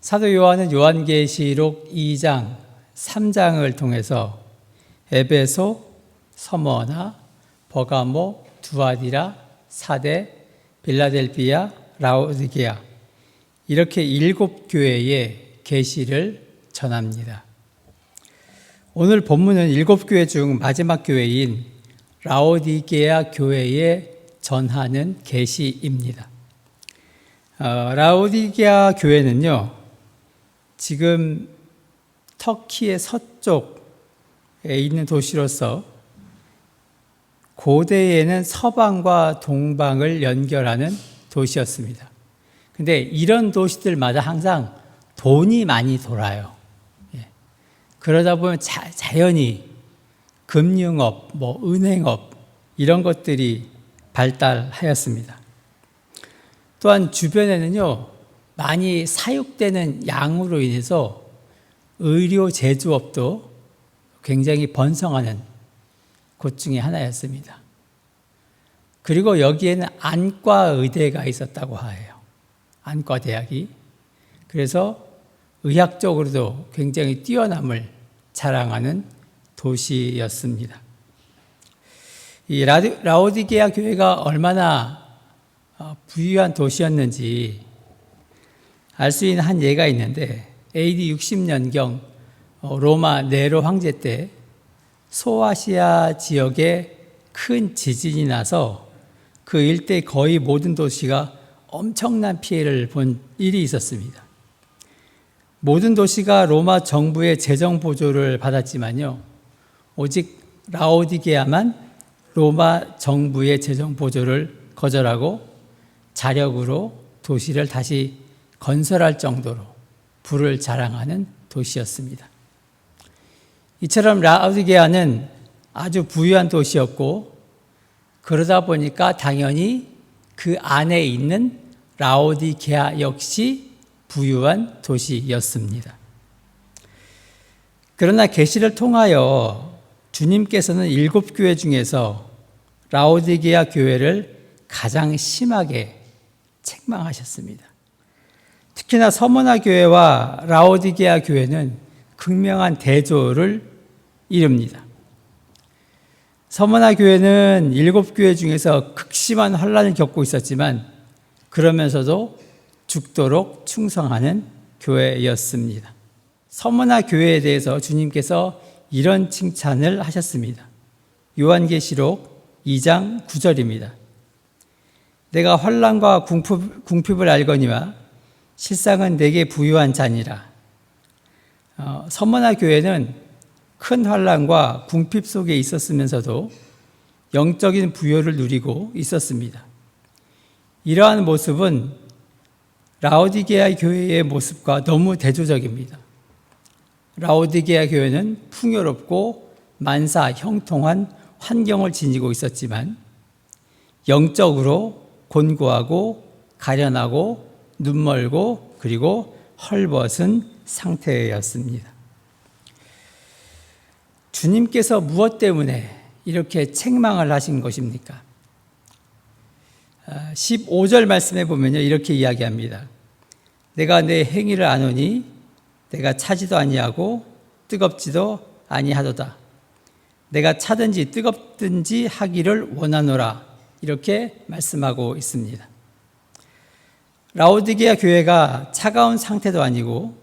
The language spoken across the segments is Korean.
사도 요한은 요한계시록 2장, 3장을 통해서 에베소, 서머나, 버가모, 두아디라, 사대, 빌라델비아, 라오디게아 이렇게 7교회의 계시를 전합니다. 오늘 본문은 7교회 중 마지막 교회인 라오디게아 교회에 전하는 계시입니다. 라오디게아 교회는요, 지금 터키의 서쪽에 있는 도시로서 고대에는 서방과 동방을 연결하는 도시였습니다. 근데 이런 도시들마다 항상 돈이 많이 돌아요. 그러다 보면 자연히 금융업, 은행업 이런 것들이 발달하였습니다. 또한 주변에는요, 많이 사육되는 양으로 인해서 의료 제조업도 굉장히 번성하는 곳 중에 하나였습니다. 그리고 여기에는 안과 의대가 있었다고 해요. 안과 대학이. 그래서 의학적으로도 굉장히 뛰어남을 자랑하는 도시였습니다. 이 라오디게아 교회가 얼마나 부유한 도시였는지 알 수 있는 한 예가 있는데, AD 60년경 로마 네로 황제 때 소아시아 지역에 큰 지진이 나서 그 일대 거의 모든 도시가 엄청난 피해를 본 일이 있었습니다. 모든 도시가 로마 정부의 재정 보조를 받았지만요, 오직 라오디게아만 로마 정부의 재정 보조를 거절하고 자력으로 도시를 다시 건설할 정도로 부를 자랑하는 도시였습니다. 이처럼 라오디게아는 아주 부유한 도시였고, 그러다 보니까 당연히 그 안에 있는 라오디게아 역시 부유한 도시였습니다. 그러나 계시를 통하여 주님께서는 7교회 중에서 라오디게아 교회를 가장 심하게 책망하셨습니다. 특히나 서머나 교회와 라오디게아 교회는 극명한 대조를 이룹니다. 서머나 교회는 7교회 중에서 극심한 환난을 겪고 있었지만 그러면서도 죽도록 충성하는 교회였습니다. 서머나 교회에 대해서 주님께서 이런 칭찬을 하셨습니다. 요한계시록 2장 9절입니다. 내가 환난과 궁핍을 알거니와 실상은 내게 부유한 자니라. 서머나 교회는 큰 환난과 궁핍 속에 있었으면서도 영적인 부요를 누리고 있었습니다. 이러한 모습은 라오디게아 교회의 모습과 너무 대조적입니다. 라오디게아 교회는 풍요롭고 만사 형통한 환경을 지니고 있었지만 영적으로 곤고하고 가련하고 눈멀고 그리고 헐벗은 상태였습니다. 주님께서 무엇 때문에 이렇게 책망을 하신 것입니까? 15절 말씀에 보면요, 이렇게 이야기합니다. 내가 내 행위를 아노니 내가 차지도 아니하고 뜨겁지도 아니하도다. 내가 차든지 뜨겁든지 하기를 원하노라. 이렇게 말씀하고 있습니다. 라오디게아 교회가 차가운 상태도 아니고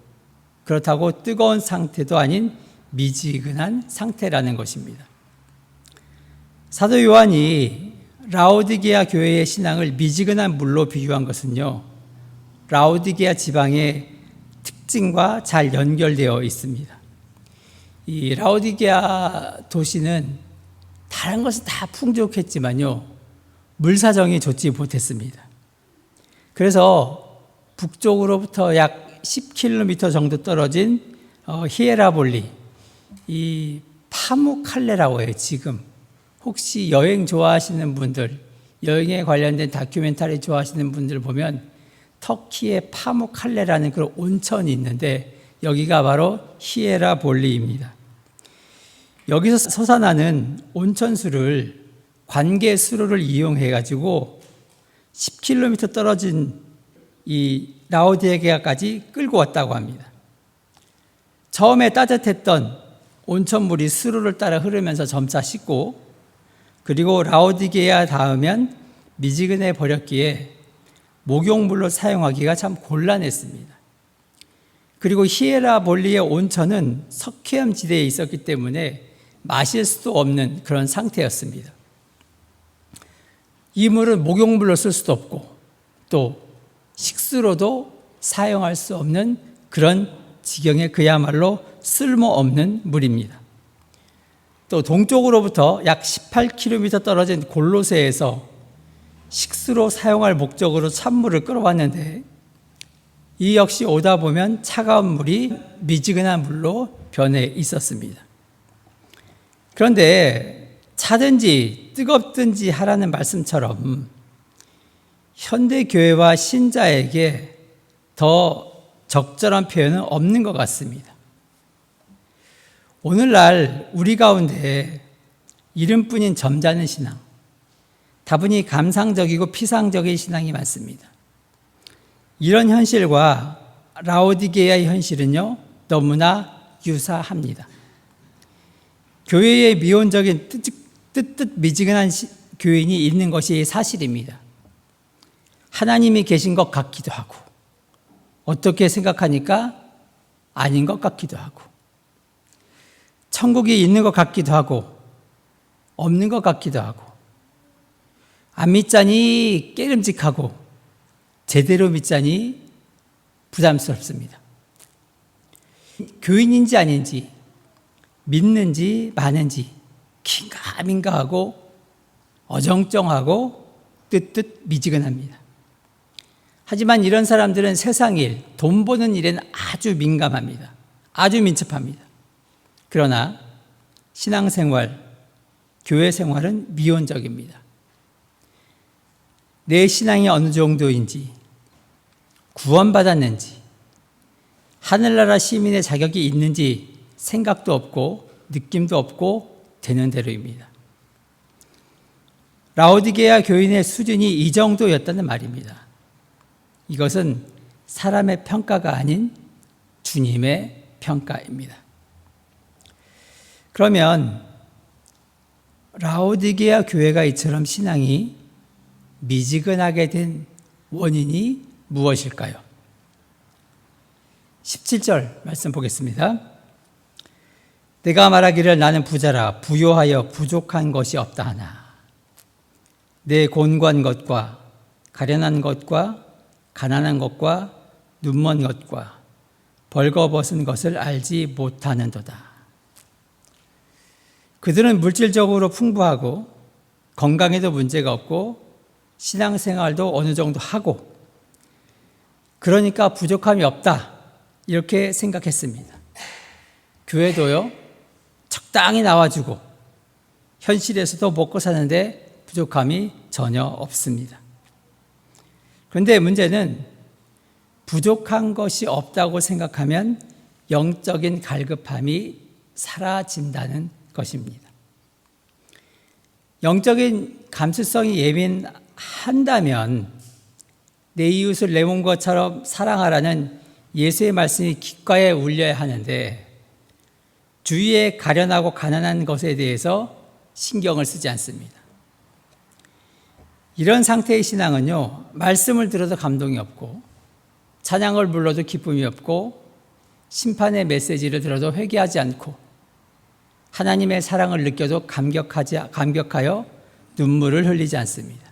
그렇다고 뜨거운 상태도 아닌 미지근한 상태라는 것입니다. 사도 요한이 라오디게아 교회의 신앙을 미지근한 물로 비유한 것은요, 라오디게아 지방의 특징과 잘 연결되어 있습니다. 이 라오디게아 도시는 다른 것은 다 풍족했지만요, 물 사정이 좋지 못했습니다. 그래서 북쪽으로부터 약 10km 정도 떨어진 히에라볼리, 이 파무칼레라고 해요. 지금 혹시 여행 좋아하시는 분들, 여행에 관련된 다큐멘터리 좋아하시는 분들 보면 터키의 파무칼레라는 그런 온천이 있는데 여기가 바로 히에라볼리입니다. 여기서 솟아나는 온천수를 관계수로를 이용해 가지고 10km 떨어진 이 라오디게아까지 끌고 왔다고 합니다. 처음에 따뜻했던 온천물이 수로를 따라 흐르면서 점차 식고, 그리고 라오디게아 닿으면 미지근해 버렸기에 목욕물로 사용하기가 참 곤란했습니다. 그리고 히에라볼리의 온천은 석회암 지대에 있었기 때문에 마실 수도 없는 그런 상태였습니다. 이 물은 목욕물로 쓸 수도 없고 또 식수로도 사용할 수 없는 그런 지경의 그야말로 쓸모없는 물입니다. 또 동쪽으로부터 약 18km 떨어진 골로새에서 식수로 사용할 목적으로 찬물을 끌어왔는데, 이 역시 오다 보면 차가운 물이 미지근한 물로 변해 있었습니다. 그런데 차든지 뜨겁든지 하라는 말씀처럼 현대교회와 신자에게 더 적절한 표현은 없는 것 같습니다. 오늘날 우리 가운데 이름뿐인 점잖은 신앙, 다분히 감상적이고 피상적인 신앙이 많습니다. 이런 현실과 라오디게아의 현실은요, 너무나 유사합니다. 교회에 미온적인 뜨뜻 미지근한 교인이 있는 것이 사실입니다. 하나님이 계신 것 같기도 하고, 어떻게 생각하니까 아닌 것 같기도 하고, 천국이 있는 것 같기도 하고, 없는 것 같기도 하고, 안 믿자니 깨름직하고, 제대로 믿자니 부담스럽습니다. 교인인지 아닌지, 믿는지 마는지 긴가민가하고 어정쩡하고 뜨뜻 미지근합니다. 하지만 이런 사람들은 세상 일, 돈 버는 일에는 아주 민감합니다. 아주 민첩합니다. 그러나 신앙생활, 교회 생활은 미온적입니다. 내 신앙이 어느 정도인지, 구원받았는지, 하늘나라 시민의 자격이 있는지 생각도 없고 느낌도 없고 되는 대로입니다. 라오디게아 교인의 수준이 이 정도였다는 말입니다. 이것은 사람의 평가가 아닌 주님의 평가입니다. 그러면 라오디게아 교회가 이처럼 신앙이 미지근하게 된 원인이 무엇일까요? 17절 말씀 보겠습니다. 내가 말하기를 나는 부자라 부요하여 부족한 것이 없다 하나 내 곤고한 것과 가련한 것과 가난한 것과 눈먼 것과 벌거벗은 것을 알지 못하는도다. 그들은 물질적으로 풍부하고 건강에도 문제가 없고 신앙생활도 어느 정도 하고 그러니까 부족함이 없다 이렇게 생각했습니다. 교회도요 적당히 나와주고 현실에서도 먹고 사는데 부족함이 전혀 없습니다. 그런데 문제는 부족한 것이 없다고 생각하면 영적인 갈급함이 사라진다는 것입니다. 영적인 감수성이 예민한다면 내 이웃을 내 몸과처럼 사랑하라는 예수의 말씀이 귓가에 울려야 하는데 주위에 가련하고 가난한 것에 대해서 신경을 쓰지 않습니다. 이런 상태의 신앙은요, 말씀을 들어도 감동이 없고 찬양을 불러도 기쁨이 없고 심판의 메시지를 들어도 회개하지 않고 하나님의 사랑을 느껴도 감격하여 눈물을 흘리지 않습니다.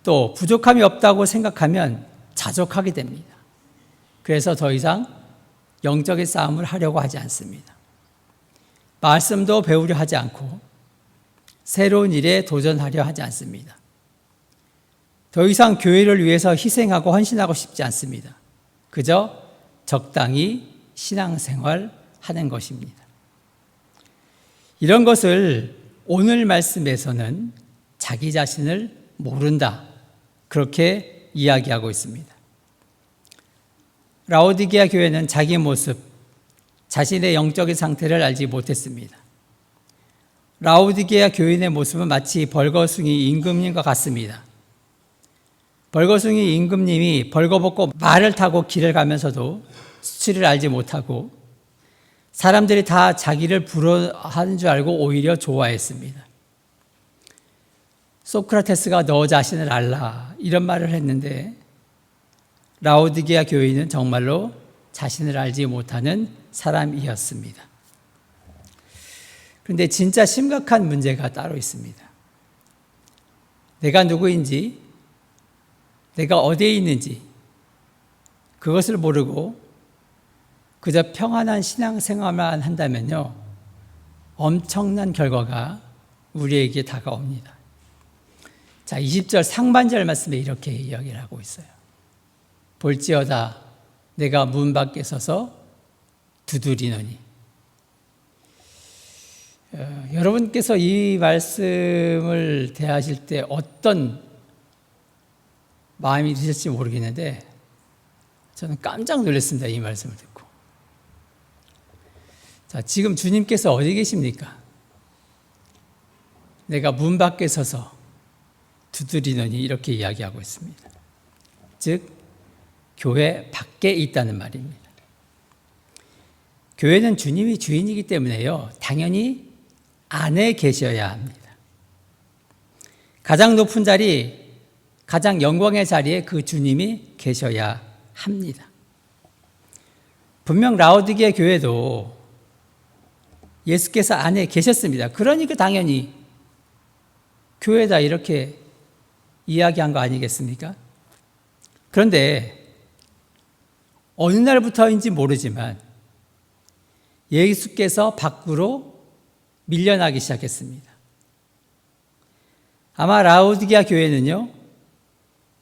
또 부족함이 없다고 생각하면 자족하게 됩니다. 그래서 더 이상 영적인 싸움을 하려고 하지 않습니다. 말씀도 배우려 하지 않고 새로운 일에 도전하려 하지 않습니다. 더 이상 교회를 위해서 희생하고 헌신하고 싶지 않습니다. 그저 적당히 신앙생활 하는 것입니다. 이런 것을 오늘 말씀에서는 자기 자신을 모른다 그렇게 이야기하고 있습니다. 라오디게아 교회는 자기 모습, 자신의 영적인 상태를 알지 못했습니다. 라오디게아 교인의 모습은 마치 벌거숭이 임금님과 같습니다. 벌거숭이 임금님이 벌거벗고 말을 타고 길을 가면서도 수치를 알지 못하고 사람들이 다 자기를 부러워하는 줄 알고 오히려 좋아했습니다. 소크라테스가 너 자신을 알라 이런 말을 했는데 라오디게아 교인은 정말로 자신을 알지 못하는 사람이었습니다. 그런데 진짜 심각한 문제가 따로 있습니다. 내가 누구인지, 내가 어디에 있는지 그것을 모르고 그저 평안한 신앙생활만 한다면요, 엄청난 결과가 우리에게 다가옵니다. 자, 20절 상반절 말씀에 이렇게 이야기를 하고 있어요. 볼지어다 내가 문 밖에 서서 두드리노니. 여러분께서 이 말씀을 대하실 때 어떤 마음이 드실지 모르겠는데 저는 깜짝 놀랐습니다. 이 말씀을 듣고. 자, 지금 주님께서 어디 계십니까? 내가 문 밖에 서서 두드리노니 이렇게 이야기하고 있습니다. 즉 교회 밖에 있다는 말입니다. 교회는 주님이 주인이기 때문에요, 당연히 안에 계셔야 합니다. 가장 높은 자리, 가장 영광의 자리에 그 주님이 계셔야 합니다. 분명 라오디게아 교회도 예수께서 안에 계셨습니다. 그러니까 당연히 교회다 이렇게 이야기한 거 아니겠습니까? 그런데 어느 날부터인지 모르지만 예수께서 밖으로 밀려나기 시작했습니다. 아마 라오디게아 교회는요,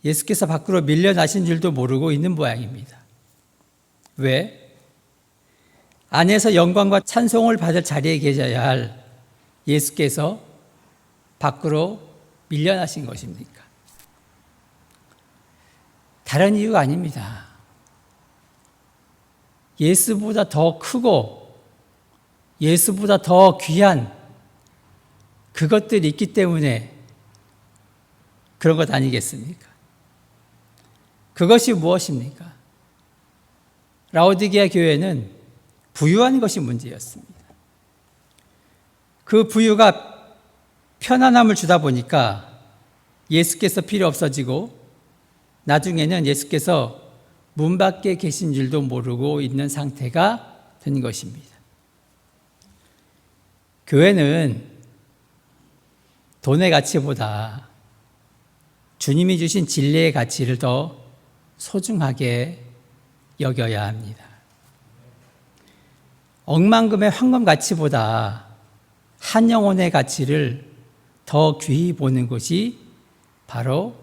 예수께서 밖으로 밀려나신 줄도 모르고 있는 모양입니다. 왜? 안에서 영광과 찬송을 받을 자리에 계셔야 할 예수께서 밖으로 밀려나신 것입니까? 다른 이유가 아닙니다. 예수보다 더 크고 예수보다 더 귀한 그것들이 있기 때문에 그런 것 아니겠습니까? 그것이 무엇입니까? 라오디게아 교회는 부유한 것이 문제였습니다. 그 부유가 편안함을 주다 보니까 예수께서 필요 없어지고 나중에는 예수께서 문 밖에 계신 줄도 모르고 있는 상태가 된 것입니다. 교회는 돈의 가치보다 주님이 주신 진리의 가치를 더 소중하게 여겨야 합니다. 억만금의 황금 가치보다 한 영혼의 가치를 더 귀히 보는 것이 바로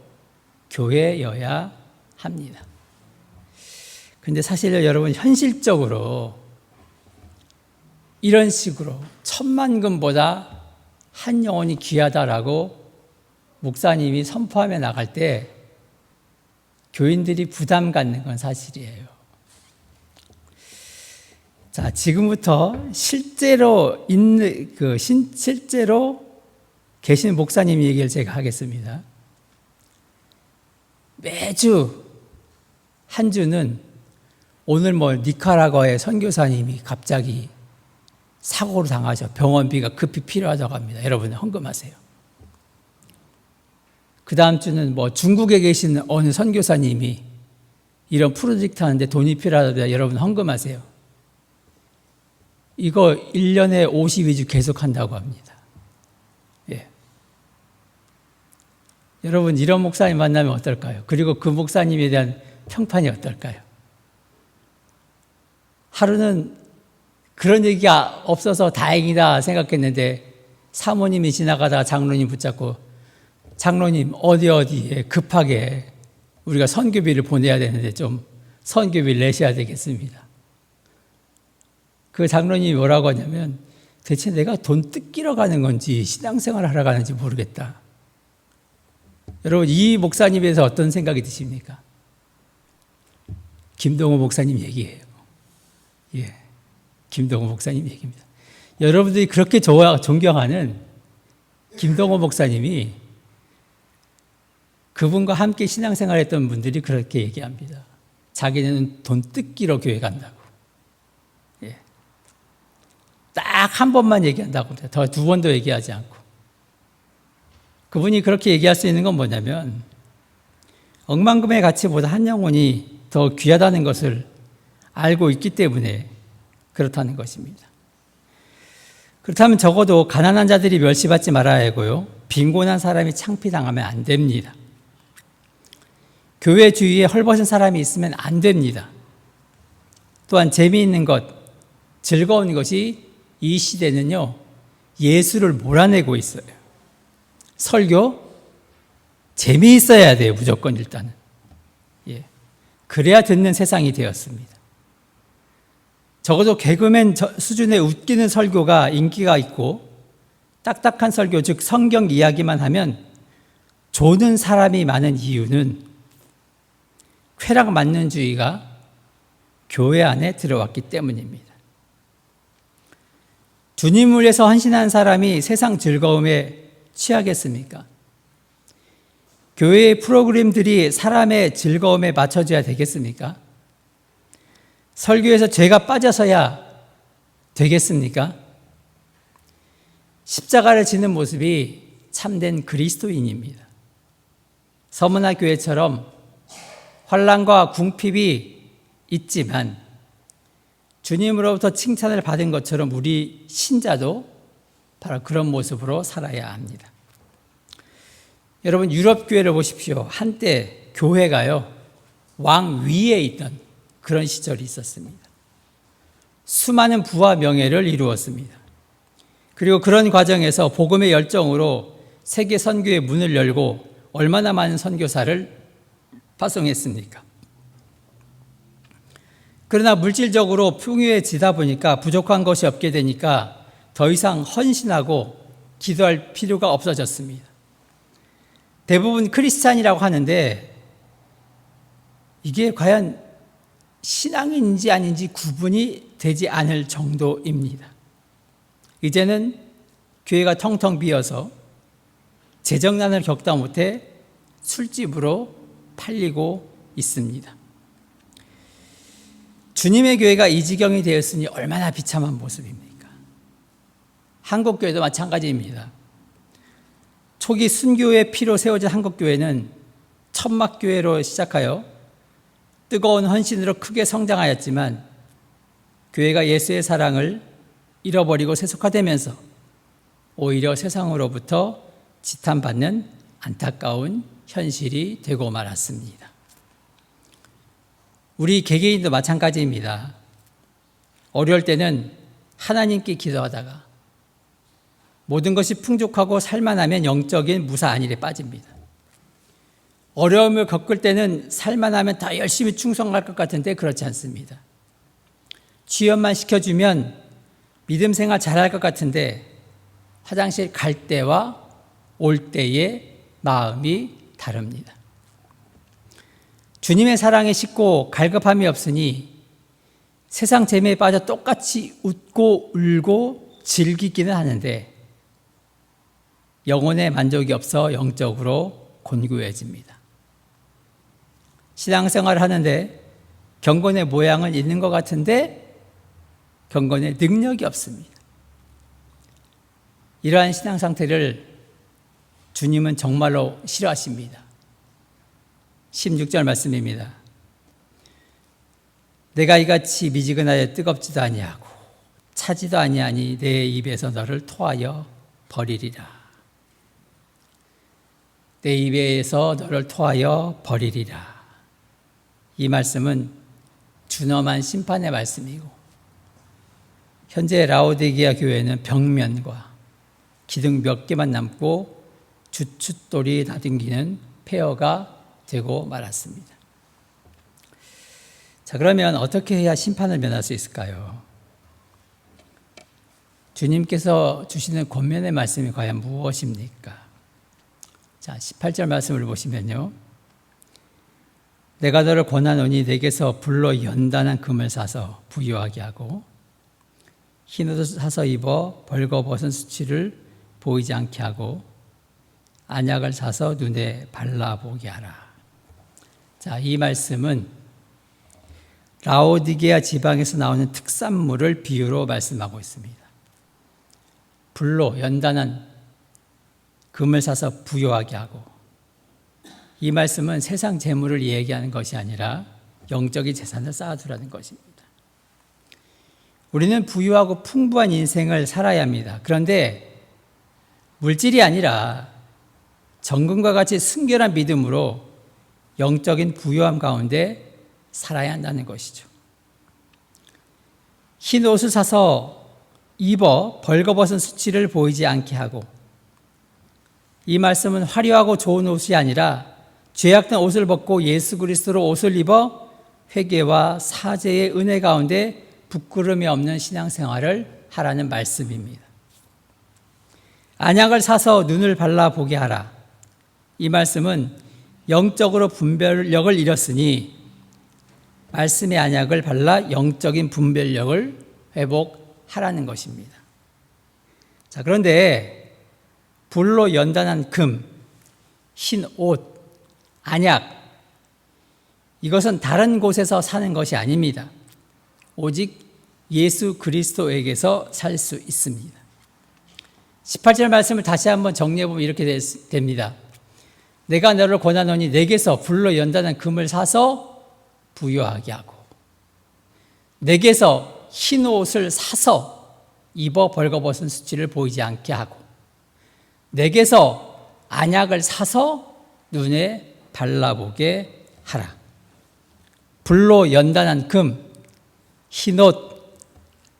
교회여야 합니다. 그런데 사실 여러분, 현실적으로 이런 식으로 천만금보다 한 영혼이 귀하다라고 목사님이 선포하며 나갈 때 교인들이 부담 갖는 건 사실이에요. 자, 지금부터 실제로 계신 목사님 얘기를 제가 하겠습니다. 매주 한 주는 오늘 니카라과의 선교사님이 갑자기 사고로 당하셔 병원비가 급히 필요하다고 합니다. 여러분 헌금하세요. 그 다음 주는 중국에 계신 어느 선교사님이 이런 프로젝트 하는데 돈이 필요하다. 여러분 헌금하세요. 이거 1년에 52주 계속 한다고 합니다. 예. 여러분, 이런 목사님 만나면 어떨까요? 그리고 그 목사님에 대한 평판이 어떨까요? 하루는 그런 얘기가 없어서 다행이다 생각했는데 사모님이 지나가다가 장로님 붙잡고, 장로님 어디에 급하게 우리가 선교비를 보내야 되는데 좀 선교비를 내셔야 되겠습니다. 그 장로님이 뭐라고 하냐면, 대체 내가 돈 뜯기러 가는 건지 신앙생활 하러 가는지 모르겠다. 여러분, 이 목사님에 대해서 어떤 생각이 드십니까? 김동호 목사님 얘기예요. 예, 김동호 목사님 얘기입니다. 여러분들이 그렇게 존경하는 김동호 목사님이 그분과 함께 신앙생활했던 분들이 그렇게 얘기합니다. 자기는 돈 뜯기로 교회 간다고. 예. 딱 한 번만 얘기한다고 합니다. 더 두 번도 얘기하지 않고. 그분이 그렇게 얘기할 수 있는 건 뭐냐면 억만금의 가치보다 한 영혼이 더 귀하다는 것을 알고 있기 때문에 그렇다는 것입니다. 그렇다면 적어도 가난한 자들이 멸시받지 말아야 하고요. 빈곤한 사람이 창피당하면 안 됩니다. 교회 주위에 헐벗은 사람이 있으면 안 됩니다. 또한 재미있는 것, 즐거운 것이 이 시대는요, 예수를 몰아내고 있어요. 설교, 재미있어야 돼요, 무조건 일단은. 예. 그래야 듣는 세상이 되었습니다. 적어도 개그맨 수준의 웃기는 설교가 인기가 있고 딱딱한 설교, 즉 성경 이야기만 하면 조는 사람이 많은 이유는 쾌락만능주의가 교회 안에 들어왔기 때문입니다. 주님을 위해서 헌신한 사람이 세상 즐거움에 취하겠습니까? 교회의 프로그램들이 사람의 즐거움에 맞춰져야 되겠습니까? 설교에서 죄가 빠져서야 되겠습니까? 십자가를 지는 모습이 참된 그리스도인입니다. 서문화 교회처럼 환난과 궁핍이 있지만 주님으로부터 칭찬을 받은 것처럼 우리 신자도 바로 그런 모습으로 살아야 합니다. 여러분, 유럽 교회를 보십시오. 한때 교회가요, 왕 위에 있던 그런 시절이 있었습니다. 수많은 부와 명예를 이루었습니다. 그리고 그런 과정에서 복음의 열정으로 세계 선교의 문을 열고 얼마나 많은 선교사를 파송했습니까? 그러나 물질적으로 풍요해지다 보니까 부족한 것이 없게 되니까 더 이상 헌신하고 기도할 필요가 없어졌습니다. 대부분 크리스찬이라고 하는데 이게 과연 신앙인지 아닌지 구분이 되지 않을 정도입니다. 이제는 교회가 텅텅 비어서 재정난을 겪다 못해 술집으로 팔리고 있습니다. 주님의 교회가 이 지경이 되었으니 얼마나 비참한 모습입니까? 한국 교회도 마찬가지입니다. 초기 순교의 피로 세워진 한국 교회는 천막교회로 시작하여 뜨거운 헌신으로 크게 성장하였지만 교회가 예수의 사랑을 잃어버리고 세속화되면서 오히려 세상으로부터 지탄받는 안타까운 현실이 되고 말았습니다. 우리 개개인도 마찬가지입니다. 어려울 때는 하나님께 기도하다가 모든 것이 풍족하고 살만하면 영적인 무사안일에 빠집니다. 어려움을 겪을 때는 살만하면 다 열심히 충성할 것 같은데 그렇지 않습니다. 취업만 시켜주면 믿음 생활 잘할 것 같은데 화장실 갈 때와 올 때의 마음이 다릅니다. 주님의 사랑에 식고 갈급함이 없으니 세상 재미에 빠져 똑같이 웃고 울고 즐기기는 하는데 영혼의 만족이 없어 영적으로 곤고해집니다. 신앙생활을 하는데 경건의 모양은 있는 것 같은데 경건의 능력이 없습니다. 이러한 신앙 상태를 주님은 정말로 싫어하십니다. 16절 말씀입니다. 내가 이같이 미지근하여 뜨겁지도 아니하고 차지도 아니하니 내 입에서 너를 토하여 버리리라. 내 입에서 너를 토하여 버리리라. 이 말씀은 준엄한 심판의 말씀이고 현재 라오디게아 교회는 벽면과 기둥 몇 개만 남고 주춧돌이 다듬기는 폐허가 되고 말았습니다. 자, 그러면 어떻게 해야 심판을 면할 수 있을까요? 주님께서 주시는 권면의 말씀이 과연 무엇입니까? 자, 18절 말씀을 보시면요. 내가 너를 권하노니 내게서 불로 연단한 금을 사서 부유하게 하고 흰 옷을 사서 입어 벌거벗은 수치를 보이지 않게 하고 안약을 사서 눈에 발라보게 하라. 자, 이 말씀은 라오디게아 지방에서 나오는 특산물을 비유로 말씀하고 있습니다. 불로 연단한 금을 사서 부요하게 하고, 이 말씀은 세상 재물을 얘기하는 것이 아니라 영적인 재산을 쌓아두라는 것입니다. 우리는 부유하고 풍부한 인생을 살아야 합니다. 그런데 물질이 아니라 정금과 같이 순결한 믿음으로 영적인 부유함 가운데 살아야 한다는 것이죠. 흰 옷을 사서 입어 벌거벗은 수치를 보이지 않게 하고, 이 말씀은 화려하고 좋은 옷이 아니라 죄악된 옷을 벗고 예수 그리스도로 옷을 입어 회개와 사죄의 은혜 가운데 부끄러움이 없는 신앙생활을 하라는 말씀입니다. 안약을 사서 눈을 발라보게 하라. 이 말씀은 영적으로 분별력을 잃었으니 말씀의 안약을 발라 영적인 분별력을 회복하라는 것입니다. 자, 그런데 불로 연단한 금, 흰 옷, 안약, 이것은 다른 곳에서 사는 것이 아닙니다. 오직 예수 그리스도에게서 살 수 있습니다. 18절 말씀을 다시 한번 정리해보면 이렇게 됩니다. 내가 너를 권하노니 내게서 불로 연단한 금을 사서 부요하게 하고, 내게서 흰 옷을 사서 입어 벌거벗은 수치를 보이지 않게 하고, 내게서 안약을 사서 눈에 발라보게 하라. 불로 연단한 금, 흰 옷,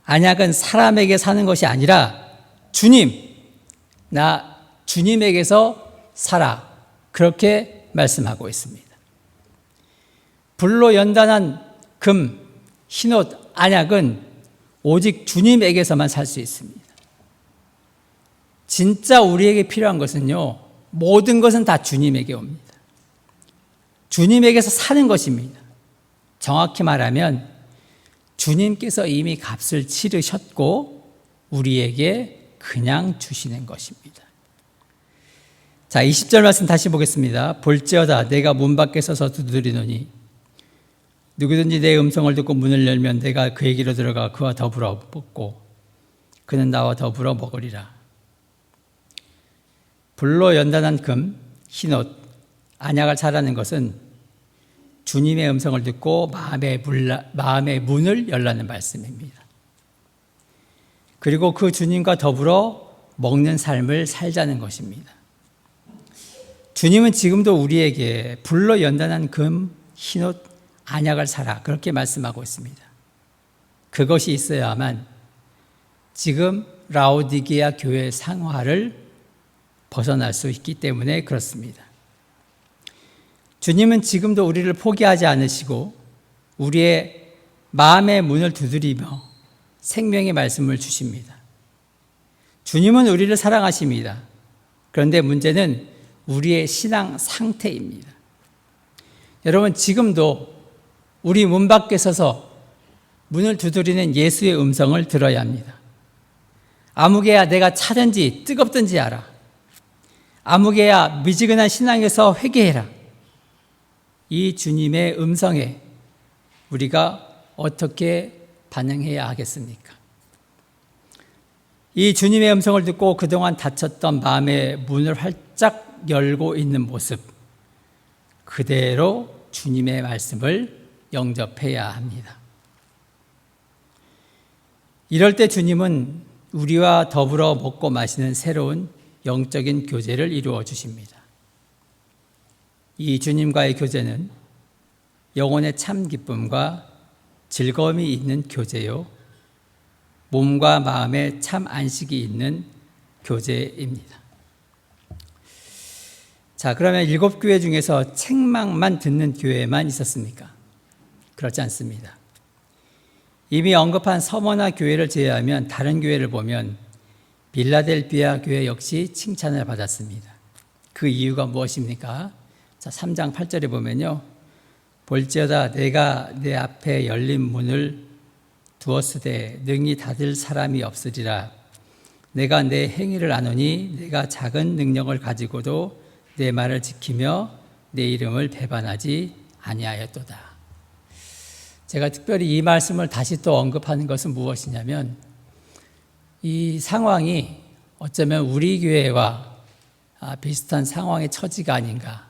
안약은 사람에게 사는 것이 아니라 주님, 나 주님에게서 살아. 그렇게 말씀하고 있습니다. 불로 연단한 금, 흰옷, 안약은 오직 주님에게서만 살 수 있습니다. 진짜 우리에게 필요한 것은요, 모든 것은 다 주님에게 옵니다. 주님에게서 사는 것입니다. 정확히 말하면 주님께서 이미 값을 치르셨고 우리에게 그냥 주시는 것입니다. 자, 20절 말씀 다시 보겠습니다. 볼지어다 내가 문 밖에 서서 두드리노니 누구든지 내 음성을 듣고 문을 열면 내가 그에게로 들어가 그와 더불어 먹고 그는 나와 더불어 먹으리라. 불로 연단한 금, 흰옷, 안약을 사라는 것은 주님의 음성을 듣고 마음의 문을 열라는 말씀입니다. 그리고 그 주님과 더불어 먹는 삶을 살자는 것입니다. 주님은 지금도 우리에게 불로 연단한 금, 흰옷, 안약을 사라 그렇게 말씀하고 있습니다. 그것이 있어야만 지금 라오디게아 교회 상화를 벗어날 수 있기 때문에 그렇습니다. 주님은 지금도 우리를 포기하지 않으시고 우리의 마음의 문을 두드리며 생명의 말씀을 주십니다. 주님은 우리를 사랑하십니다. 그런데 문제는 우리의 신앙 상태입니다. 여러분, 지금도 우리 문 밖에 서서 문을 두드리는 예수의 음성을 들어야 합니다. 아무개야 내가 차든지 뜨겁든지 알아. 아무개야 미지근한 신앙에서 회개해라. 이 주님의 음성에 우리가 어떻게 반응해야 하겠습니까? 이 주님의 음성을 듣고 그동안 닫혔던 마음의 문을 활짝 열고 있는 모습, 그대로 주님의 말씀을 영접해야 합니다. 이럴 때 주님은 우리와 더불어 먹고 마시는 새로운 영적인 교제를 이루어 주십니다. 이 주님과의 교제는 영혼의 참 기쁨과 즐거움이 있는 교제요, 몸과 마음에 참 안식이 있는 교제입니다. 자, 그러면 7교회 중에서 책망만 듣는 교회만 있었습니까? 그렇지 않습니다. 이미 언급한 서머나 교회를 제외하면 다른 교회를 보면 빌라델비아 교회 역시 칭찬을 받았습니다. 그 이유가 무엇입니까? 자, 3장 8절에 보면요. 볼지어다 내가 내 앞에 열린 문을 두었으되 능히 닫을 사람이 없으리라. 내가 내 행위를 아노니 내가 작은 능력을 가지고도 내 말을 지키며 내 이름을 배반하지 아니하였도다. 제가 특별히 이 말씀을 다시 또 언급하는 것은 무엇이냐면 이 상황이 어쩌면 우리 교회와 비슷한 상황의 처지가 아닌가.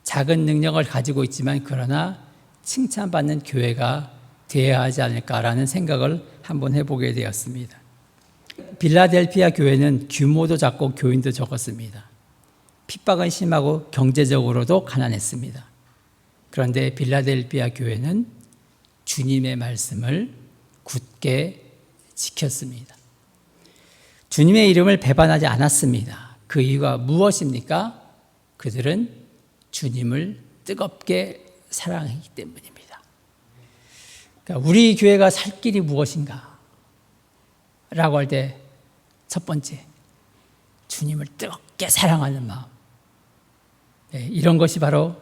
작은 능력을 가지고 있지만 그러나 칭찬받는 교회가 되어야 하지 않을까라는 생각을 한번 해보게 되었습니다. 빌라델피아 교회는 규모도 작고 교인도 적었습니다. 핍박은 심하고 경제적으로도 가난했습니다. 그런데 빌라델피아 교회는 주님의 말씀을 굳게 지켰습니다. 주님의 이름을 배반하지 않았습니다. 그 이유가 무엇입니까? 그들은 주님을 뜨겁게 사랑하기 때문입니다. 그러니까 우리 교회가 살 길이 무엇인가? 라고 할 때 첫 번째, 주님을 뜨겁게 사랑하는 마음. 이런 것이 바로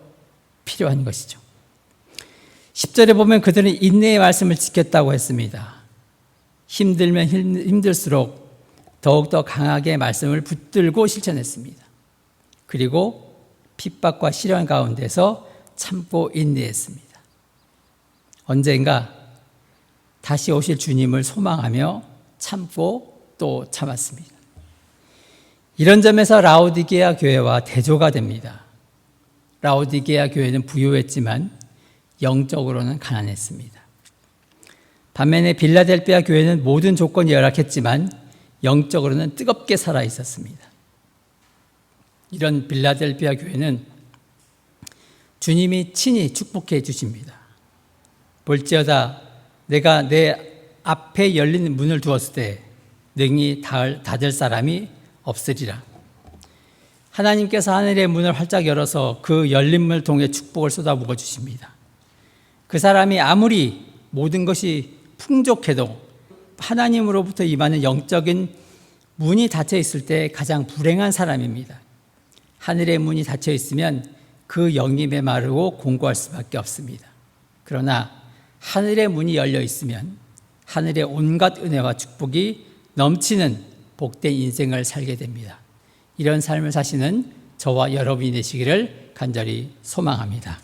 필요한 것이죠. 10절에 보면 그들은 인내의 말씀을 지켰다고 했습니다. 힘들면 힘들수록 더욱더 강하게 말씀을 붙들고 실천했습니다. 그리고 핍박과 시련 가운데서 참고 인내했습니다. 언젠가 다시 오실 주님을 소망하며 참고 또 참았습니다. 이런 점에서 라오디게아 교회와 대조가 됩니다. 라오디게아 교회는 부유했지만 영적으로는 가난했습니다. 반면에 빌라델피아 교회는 모든 조건이 열악했지만 영적으로는 뜨겁게 살아 있었습니다. 이런 빌라델피아 교회는 주님이 친히 축복해 주십니다. 볼지어다 내가 내 앞에 열린 문을 두었을 때 능히 닫을 사람이 없으리라. 하나님께서 하늘의 문을 활짝 열어서 그 열린 문을 통해 축복을 쏟아부어 주십니다. 그 사람이 아무리 모든 것이 풍족해도 하나님으로부터 임하는 영적인 문이 닫혀 있을 때 가장 불행한 사람입니다. 하늘의 문이 닫혀 있으면 그 영이 메마르고 공고할 수밖에 없습니다. 그러나 하늘의 문이 열려 있으면 하늘의 온갖 은혜와 축복이 넘치는 복된 인생을 살게 됩니다. 이런 삶을 사시는 저와 여러분이 되시기를 간절히 소망합니다.